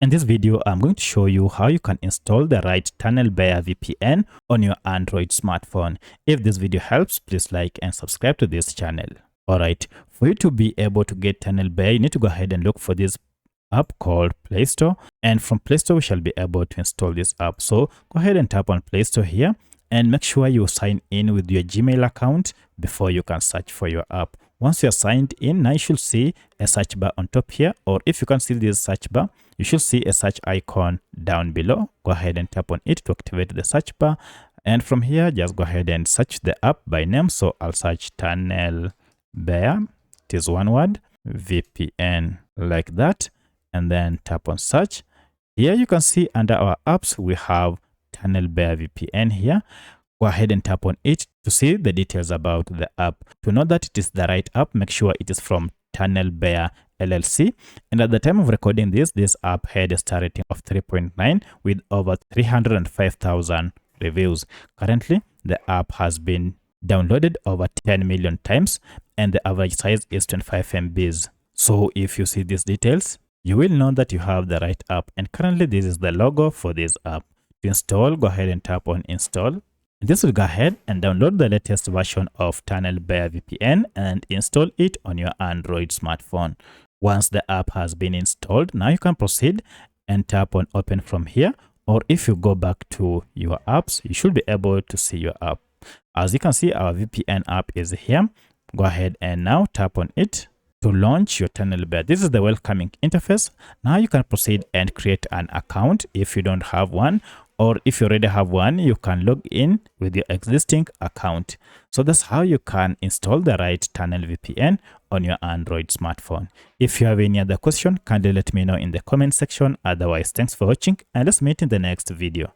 In this video, I'm going to show you how you can install the right TunnelBear VPN on your Android smartphone. If this video helps, please like and subscribe to this channel. Alright, for you to be able to get TunnelBear, you need to go ahead and look for this app called Play Store. And from Play Store, we shall be able to install this app. So go ahead and tap on Play Store here and make sure you sign in with your Gmail account before you can search for your app. Once you're signed in, now you should see a search bar on top here, or if you can see this search bar, you should see a search icon down below. Go ahead and tap on it to activate the search bar. And from here, just go ahead and search the app by name. So I'll search TunnelBear, it is one word, VPN, like that, and then tap on search. Here you can see under our apps, we have TunnelBear VPN here. Go ahead and tap on it to see the details about the app. To know that it is the right app, make sure it is from TunnelBear LLC. And at the time of recording this app had a star rating of 3.9 with over 305,000 reviews. Currently, the app has been downloaded over 10 million times and the average size is 25 MBs. So if you see these details, you will know that you have the right app. And currently, this is the logo for this app. To install, go ahead and tap on install. This will go ahead and download the latest version of TunnelBear VPN and install it on your Android smartphone. Once the app has been installed, now you can proceed and tap on open from here. Or if you go back to your apps, you should be able to see your app. As you can see, our VPN app is here. Go ahead and now tap on it to launch your TunnelBear. This is the welcoming interface. Now you can proceed and create an account if you don't have one, or if you already have one, you can log in with your existing account. So that's how you can install the right Tunnel VPN on your Android smartphone. If you have any other question, kindly let me know in the comment section. Otherwise, thanks for watching and let's meet in the next video.